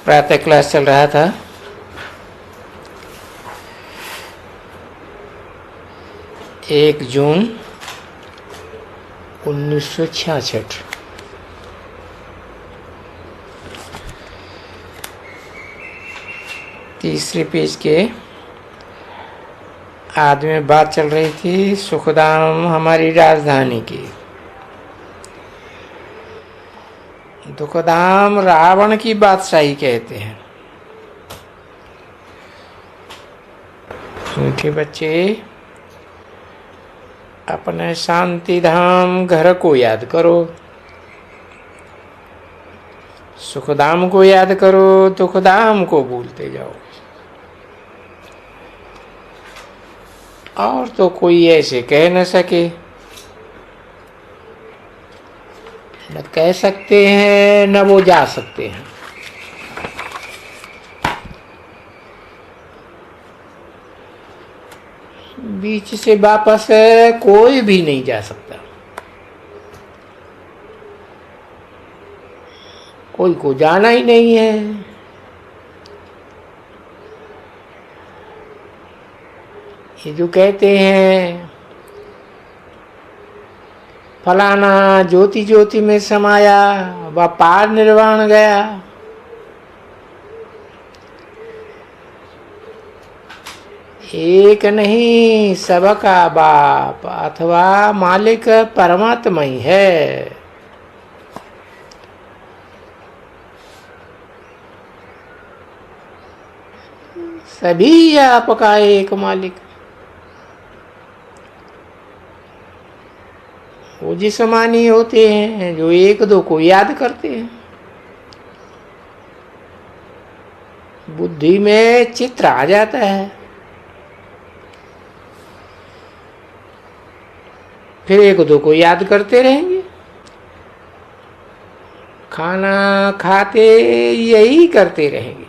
प्रातः क्लास चल रहा था। एक जून 1966। तीसरे पेज के आदि में बात चल रही थी सुखधाम हमारी राजधानी की। दुखधाम रावण की बादशाही कहते हैं। मीठे बच्चे, अपने शांति धाम घर को याद करो, सुखधाम को याद करो, दुखधाम को भूलते जाओ। और तो कोई ऐसे कह न सके, न कह सकते हैं न वो जा सकते हैं। बीच से वापस कोई भी नहीं जा सकता। कोई को जाना ही नहीं है। ये जो कहते हैं फलाना ज्योति ज्योति में समाया, वह पार निर्वाण गया, एक नहीं सबका बाप अथवा मालिक परमात्मा ही है। सभी आपका एक मालिक। वो जिस्मानी होते हैं जो एक दो को याद करते हैं। बुद्धि में चित्र आ जाता है, फिर एक दो को याद करते रहेंगे। खाना खाते यही करते रहेंगे।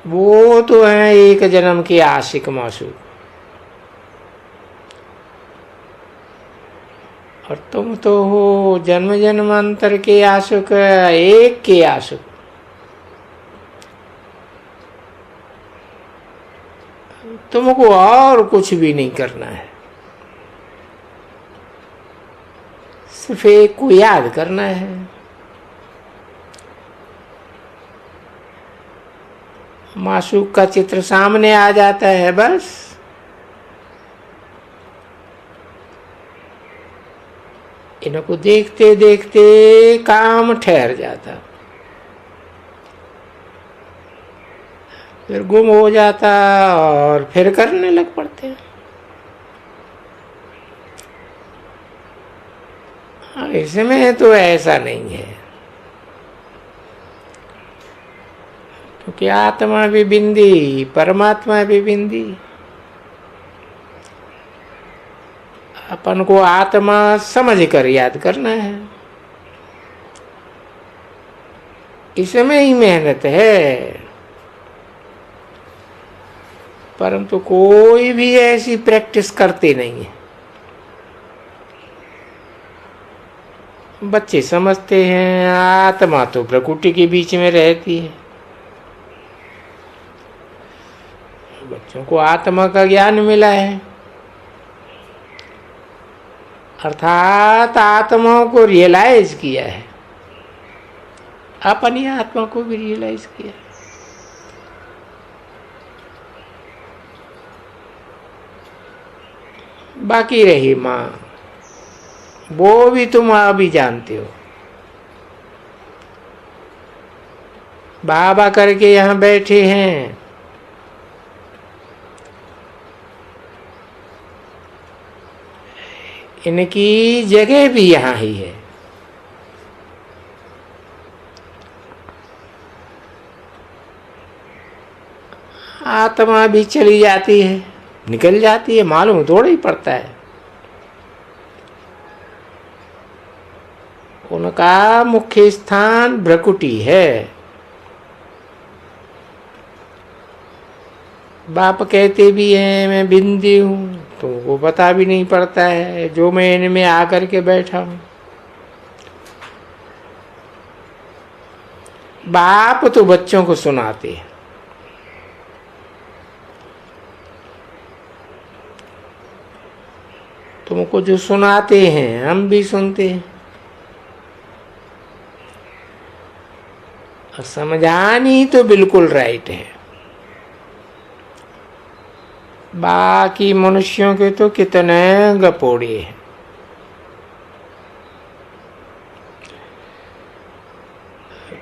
वो तो है एक जन्म के आशिक मासूक, और तुम तो हो जन्म जन्मांतर के आशिक, एक के आशिक। तुमको और कुछ भी नहीं करना है, सिर्फ एक को याद करना है। मासूक का चित्र सामने आ जाता है, बस इनको देखते देखते काम ठहर जाता, फिर गुम हो जाता और फिर करने लग पड़ते हैं। इसमें तो ऐसा नहीं है, क्योंकि आत्मा भी बिंदी, परमात्मा भी बिंदी। अपन को आत्मा समझ कर याद करना है, इसमें ही मेहनत है। परंतु कोई भी ऐसी प्रैक्टिस करते नहीं है। बच्चे समझते हैं आत्मा तो प्रकृति के बीच में रहती है। बच्चों को आत्मा का ज्ञान मिला है, अर्थात आत्मा को रियलाइज किया है, अपनी आत्मा को भी रियलाइज किया है। बाकी रही माँ, वो भी तुम अभी जानते हो। बाबा करके यहाँ बैठे हैं, इनकी जगह भी यहाँ ही है। आत्मा भी चली जाती है, निकल जाती है, मालूम थोड़ा ही पड़ता है। उनका मुख्य स्थान भ्रकुटी है। बाप कहते भी हैं मैं बिंदी हूँ, तो वो पता भी नहीं पड़ता है जो मैं इनमें आकर के बैठा हूँ। बाप तो बच्चों को सुनाते हैं, तुमको जो सुनाते हैं हम भी सुनते हैं, और समझानी तो बिल्कुल राइट है। बाकी मनुष्यों के तो कितने गपोड़े हैं।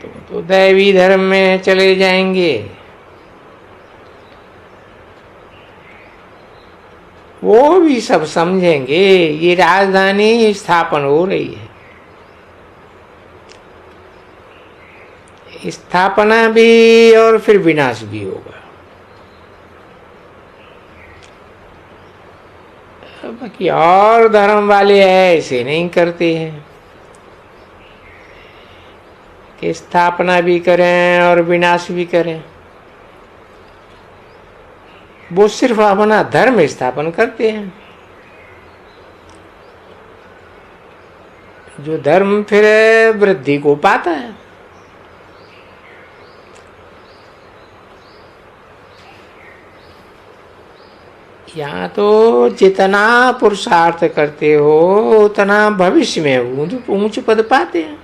तुम तो दैवी धर्म में चले जाएंगे, वो भी सब समझेंगे ये राजधानी स्थापन हो रही है, स्थापना भी और फिर विनाश भी होगा। बाकी और धर्म वाले ऐसे नहीं करते हैं कि स्थापना भी करें और विनाश भी करें, वो सिर्फ अपना धर्म स्थापन करते हैं। जो धर्म फिर वृद्धि को पाता है। यहाँ तो जितना पुरुषार्थ करते हो उतना भविष्य में ऊंच पद पाते हैं।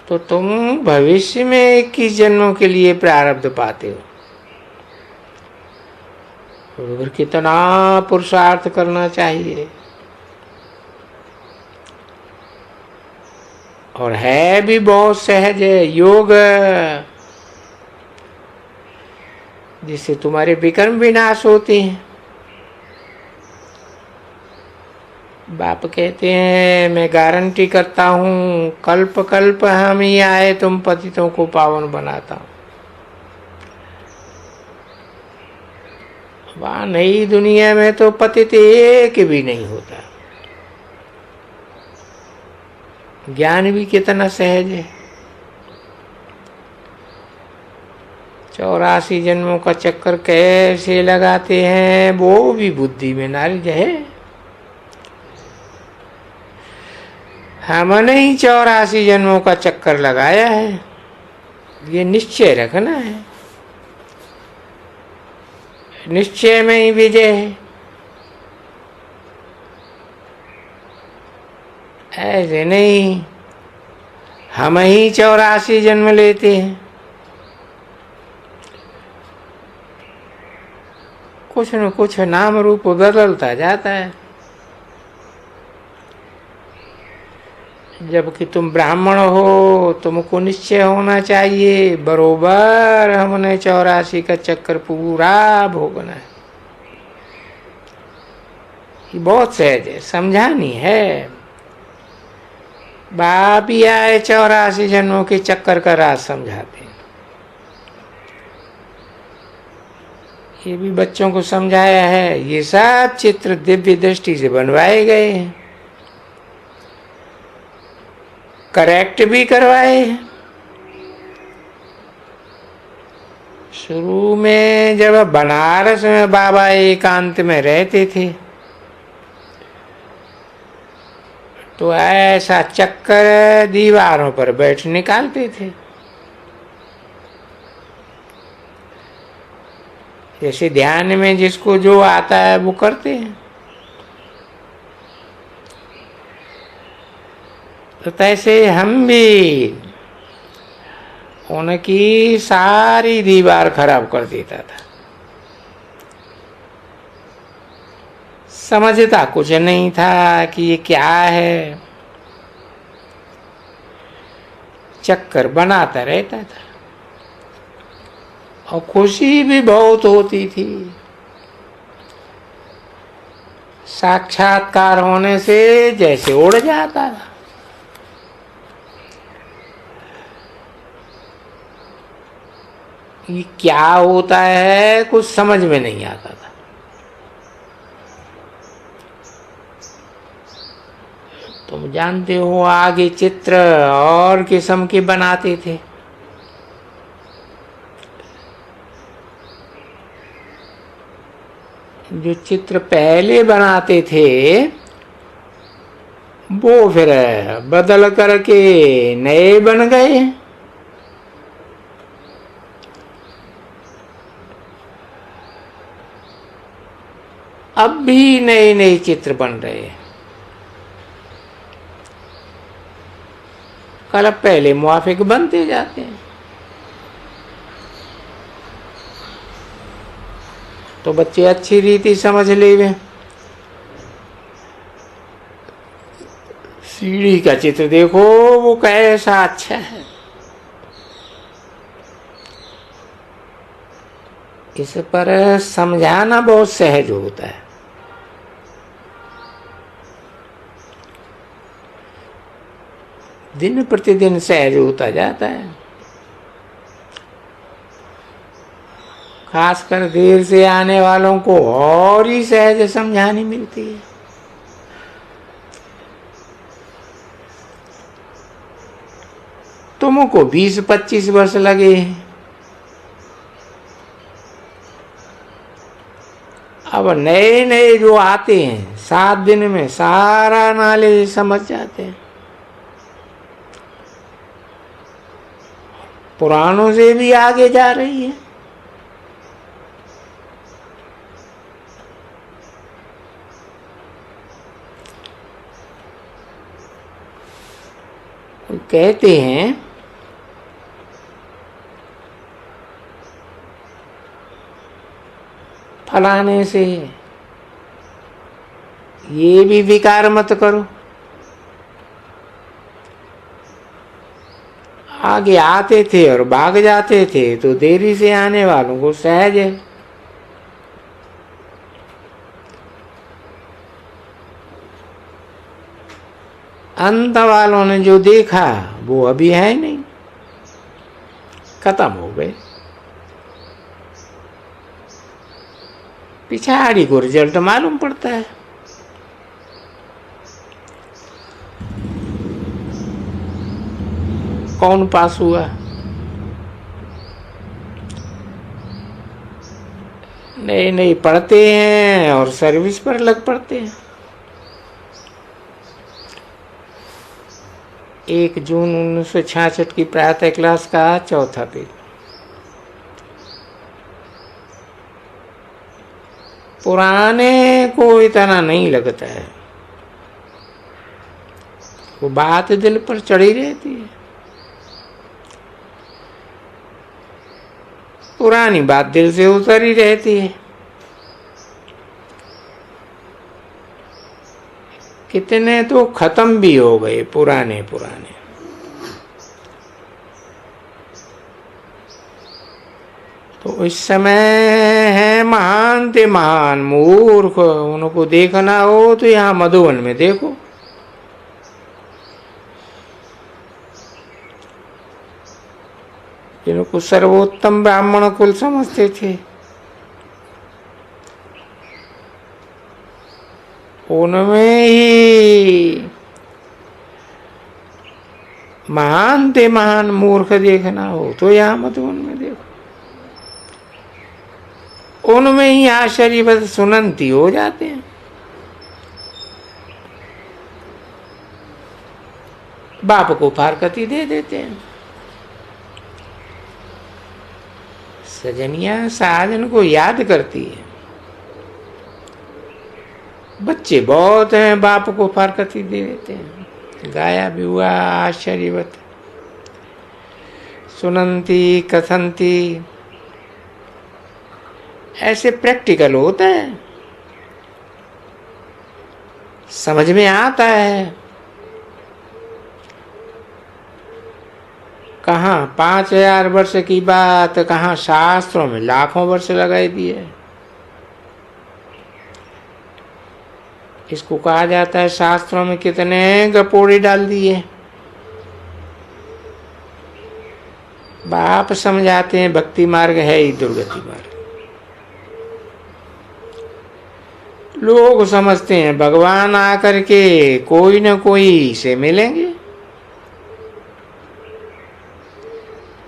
तो तुम भविष्य में 21 जन्मों के लिए प्रारब्ध पाते हो, और कितना पुरुषार्थ करना चाहिए। और है भी बहुत सहज है योग, जिससे तुम्हारे विकर्म विनाश होते हैं। बाप कहते हैं मैं गारंटी करता हूँ कल्प कल्प हम ही आए तुम पतितों को पावन बनाता हूँ। वहाँ नई दुनिया में तो पतित एक भी नहीं होता। ज्ञान भी कितना सहज है। 84 जन्मों का चक्कर कैसे लगाते हैं वो भी बुद्धि में नारिज है। हमने ही 84 जन्मों का चक्कर लगाया है, ये निश्चय रखना है। निश्चय में ही विजय है। ऐसे नहीं हम ही 84 जन्म लेते हैं। कुछ न कुछ नाम रूप बदलता जाता है। जबकि तुम ब्राह्मण हो, तुमको निश्चय होना चाहिए बरोबर हमने 84 का चक्कर पूरा भोगना है। ये बहुत सहज है, समझानी है। बाप ही आए 84 जन्मों के चक्कर का राज समझाते हैं। ये भी बच्चों को समझाया है। ये सब चित्र दिव्य दृष्टि से बनवाए गए हैं, करेक्ट भी करवाए हैं। शुरू में जब बनारस में बाबा एकांत में रहते थे तो ऐसा चक्कर दीवारों पर बैठ निकालते थे, जैसे ध्यान में जिसको जो आता है वो करते हैं। तो तैसे हम भी उनकी सारी दीवार खराब कर देता था। समझता कुछ नहीं था कि ये क्या है, चक्कर बनाता रहता था और खुशी भी बहुत होती थी। साक्षात्कार होने से जैसे उड़ जाता था। ये क्या होता है कुछ समझ में नहीं आता था। तुम जानते हो आगे चित्र और किस्म के बनाते थे। जो चित्र पहले बनाते थे वो फिर बदल करके नए बन गए। अब भी नए नए चित्र बन रहे हैं। कल पहले मुआफिक बनते जाते हैं। तो बच्चे अच्छी रीति समझ लेवे। सीढ़ी का चित्र देखो वो कैसा अच्छा है। इस पर समझाना बहुत सहज होता है। दिन प्रतिदिन सहज होता जाता है। खासकर देर से आने वालों को और ही सहज समझानी मिलती है। तुमको 20-25 वर्ष लगे हैं। अब नए नए जो आते हैं 7 दिन में सारा नॉलेज समझ जाते हैं। पुरानों से भी आगे जा रही है। कहते हैं फलाने से ये भी विकार मत करो। आगे आते थे और भाग जाते थे तो देरी से आने वालों को सहज है। अंत वालों ने जो देखा वो अभी है नहीं, खत्म हो गए। पिछाड़ी को रिजल्ट मालूम पड़ता है। कौन पास हुआ। नए नए पढ़ते हैं और सर्विस पर लग पड़ते हैं। 1 जून 1966 की प्रातः क्लास का 4था पेज। पुराने को इतना नहीं लगता है, वो बात दिल पर चढ़ी रहती है। पुरानी बात दिल से उतर ही रहती है। कितने तो खत्म भी हो गए पुराने। तो इस समय है महान ते महान मूर्ख। उनको देखना हो तो यहाँ मधुबन में देखो। जिनको सर्वोत्तम ब्राह्मण कुल समझते थे, उनमें ही महान ते महान मूर्ख देखना हो तो यहाँ मधुबन में देखो। उनमें ही आश्चर्यवत सुनंती हो जाते हैं। बाप को फारकती दे देते हैं। सजनिया साजन को याद करती है। बच्चे बहुत हैं, बाप को फारकती दे देते हैं। गाया भी हुआ आश्चर्यवत सुनंती कथंती। ऐसे प्रैक्टिकल होता है, समझ में आता है। कहाँ 5000 वर्ष की बात, कहाँ शास्त्रों में लाखों वर्ष लगाई दिए। इसको कहा जाता है शास्त्रों में कितने गपोड़े डाल दिए। बाप समझाते हैं भक्ति मार्ग है ही दुर्गति मार्ग। लोग समझते हैं भगवान आकर के कोई न कोई से मिलेंगे,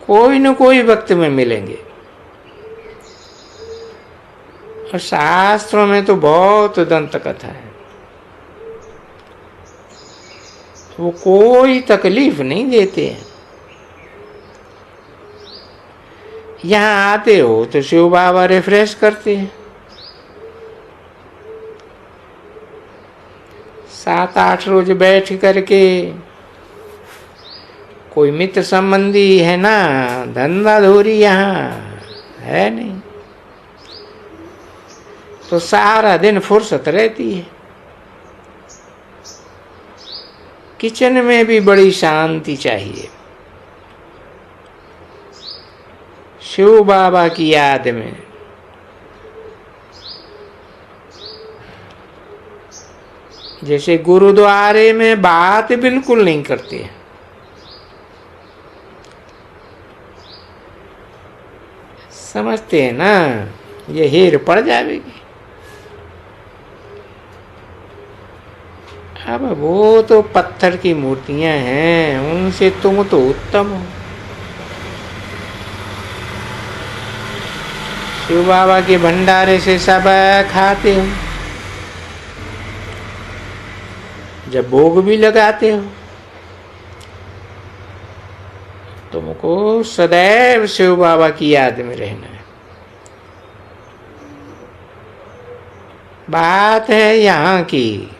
कोई न कोई वक्त में मिलेंगे। और शास्त्रों में तो बहुत दंत कथा है। वो कोई तकलीफ नहीं देते हैं। यहाँ आते हो तो शिव बाबा रिफ्रेश करते हैं। 7-8 रोज बैठ करके, कोई मित्र संबंधी है ना, धंधा धोरी यहाँ है नहीं, तो सारा दिन फुर्सत रहती है। किचन में भी बड़ी शांति चाहिए। शिव बाबा की याद में जैसे गुरुद्वारे में बात बिल्कुल नहीं करते हैं, समझते हैं ना ये हेर पड़ जाएगी। अब वो तो पत्थर की मूर्तियां हैं, उनसे तुम तो उत्तम हो। शिव बाबा के भंडारे से सब खाते हो, जब भोग भी लगाते हो, तुमको सदैव शिव बाबा की याद में रहना है। बात है यहाँ की,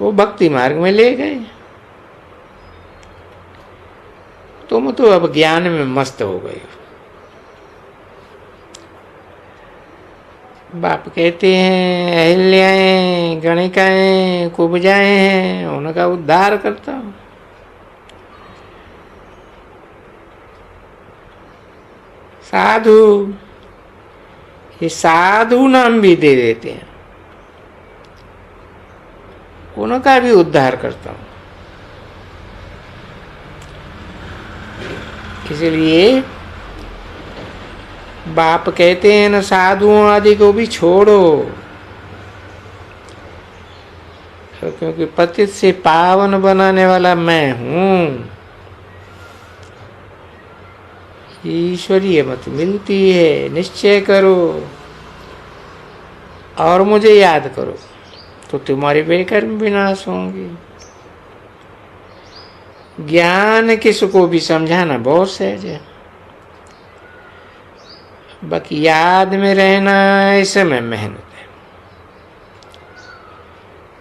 वो भक्ति मार्ग में ले गए, तुम तो अब ज्ञान में मस्त हो गए हो। बाप कहते हैं अहिल्याएं गणिकाएं कुब्जाएं हैं, उनका उद्धार करता हूं। साधु, ये साधु नाम भी दे देते हैं, उनका भी उद्धार करता हूं। इसलिए बाप कहते हैं न, साधुओं आदि को भी छोड़ो, क्योंकि पतित से पावन बनाने वाला मैं हूं। ईश्वरीय मत मिलती है, निश्चय करो और मुझे याद करो, तो तुम्हारे बेकर्म विनाश होंगे। ज्ञान किसको भी समझाना बहुत सहज है, बाकी याद में रहना इसमें मेहनत है।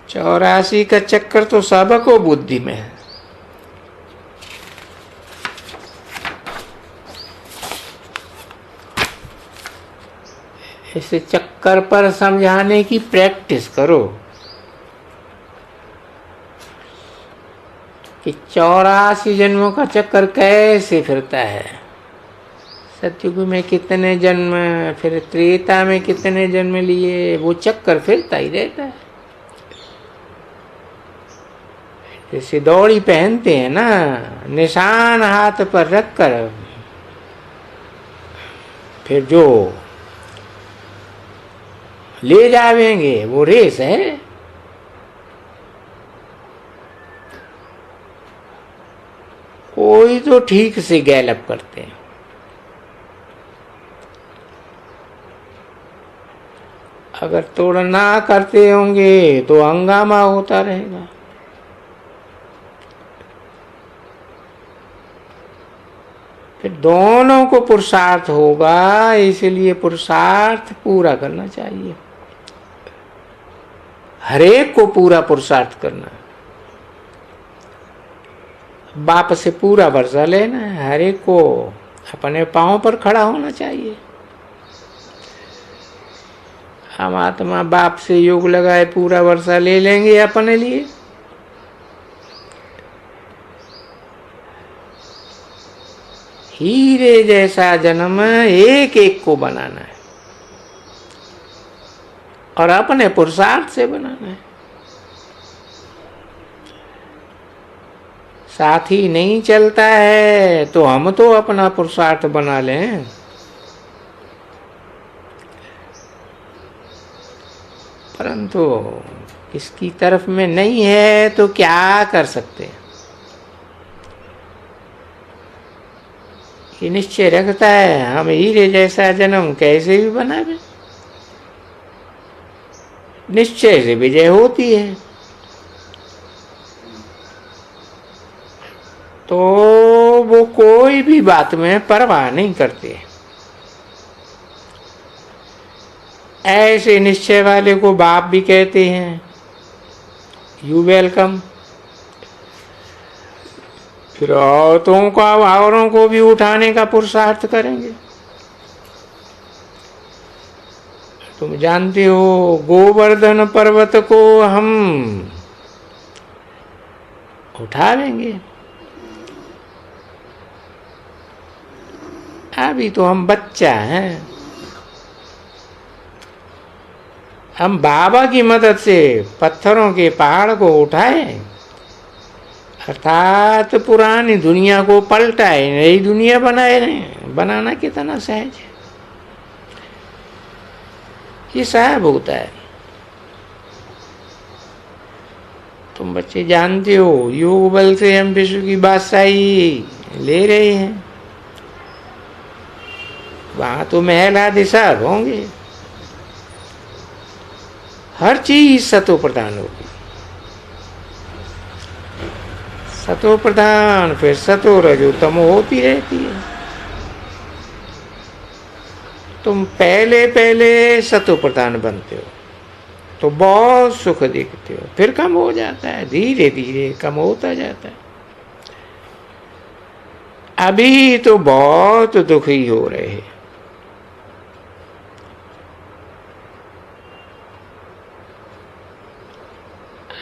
84 का चक्कर तो सबको बुद्धि में है। इसे चक्कर पर समझाने की प्रैक्टिस करो कि 84 जन्मों का चक्कर कैसे फिरता है। सतयुग में कितने जन्म, फिर त्रेता में कितने जन्म लिए, वो चक्कर फिरता ही रहता है। जैसे दौड़ी पहनते हैं ना, निशान हाथ पर रखकर फिर जो ले जावेंगे वो रेस है। कोई तो ठीक से गैलप करते हैं, अगर तोड़ ना करते होंगे तो हंगामा होता रहेगा। फिर दोनों को पुरुषार्थ होगा, इसलिए पुरुषार्थ पूरा करना चाहिए। हरेक को पूरा पुरुषार्थ करना, बाप से पूरा वर्षा लेना है, हरेक को अपने पांव पर खड़ा होना चाहिए। हम आत्मा बाप से योग लगाए पूरा वर्षा ले लेंगे अपने लिए, हीरे जैसा जन्म एक एक को बनाना है और अपने पुरुषार्थ से बनाना है। साथी नहीं चलता है तो हम तो अपना पुरुषार्थ बना लें। परंतु किसकी तरफ में नहीं है तो क्या कर सकते हैं। ये निश्चय रखता है हम हीरे जैसा जन्म कैसे भी बना दे, निश्चय से विजय होती है। तो वो कोई भी बात में परवाह नहीं करते। ऐसे निश्चय वाले को बाप भी कहते हैं, यू वेलकम। फिर औरों को भी उठाने का पुरुषार्थ करेंगे। तुम जानते हो गोवर्धन पर्वत को हम उठा लेंगे। अभी तो हम बच्चा हैं। हम बाबा की मदद से पत्थरों के पहाड़ को उठाए, अर्थात पुरानी दुनिया को पलटाए, नई दुनिया बनाए नहीं। बनाना कितना सहज है, ये साहब होता है। तुम बच्चे जानते हो योग बल से हम विश्व की बादशाही ले रहे हैं। वहां तो महल आदि सब होंगे, हर चीज सतो प्रधान होगी। सतो प्रधान फिर सतो रजो तमो होती रहती है। तुम पहले पहले सतो प्रधान बनते हो तो बहुत सुख देखते हो, फिर कम हो जाता है, धीरे धीरे कम होता जाता है। अभी तो बहुत दुखी हो रहे हैं।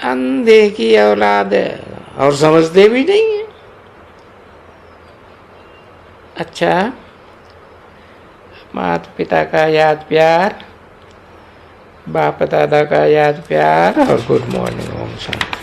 अंधे की औलाद है और समझते भी नहीं है। अच्छा, माता पिता का याद प्यार, बाप दादा का याद प्यार और गुड मॉर्निंग। ओम शांति।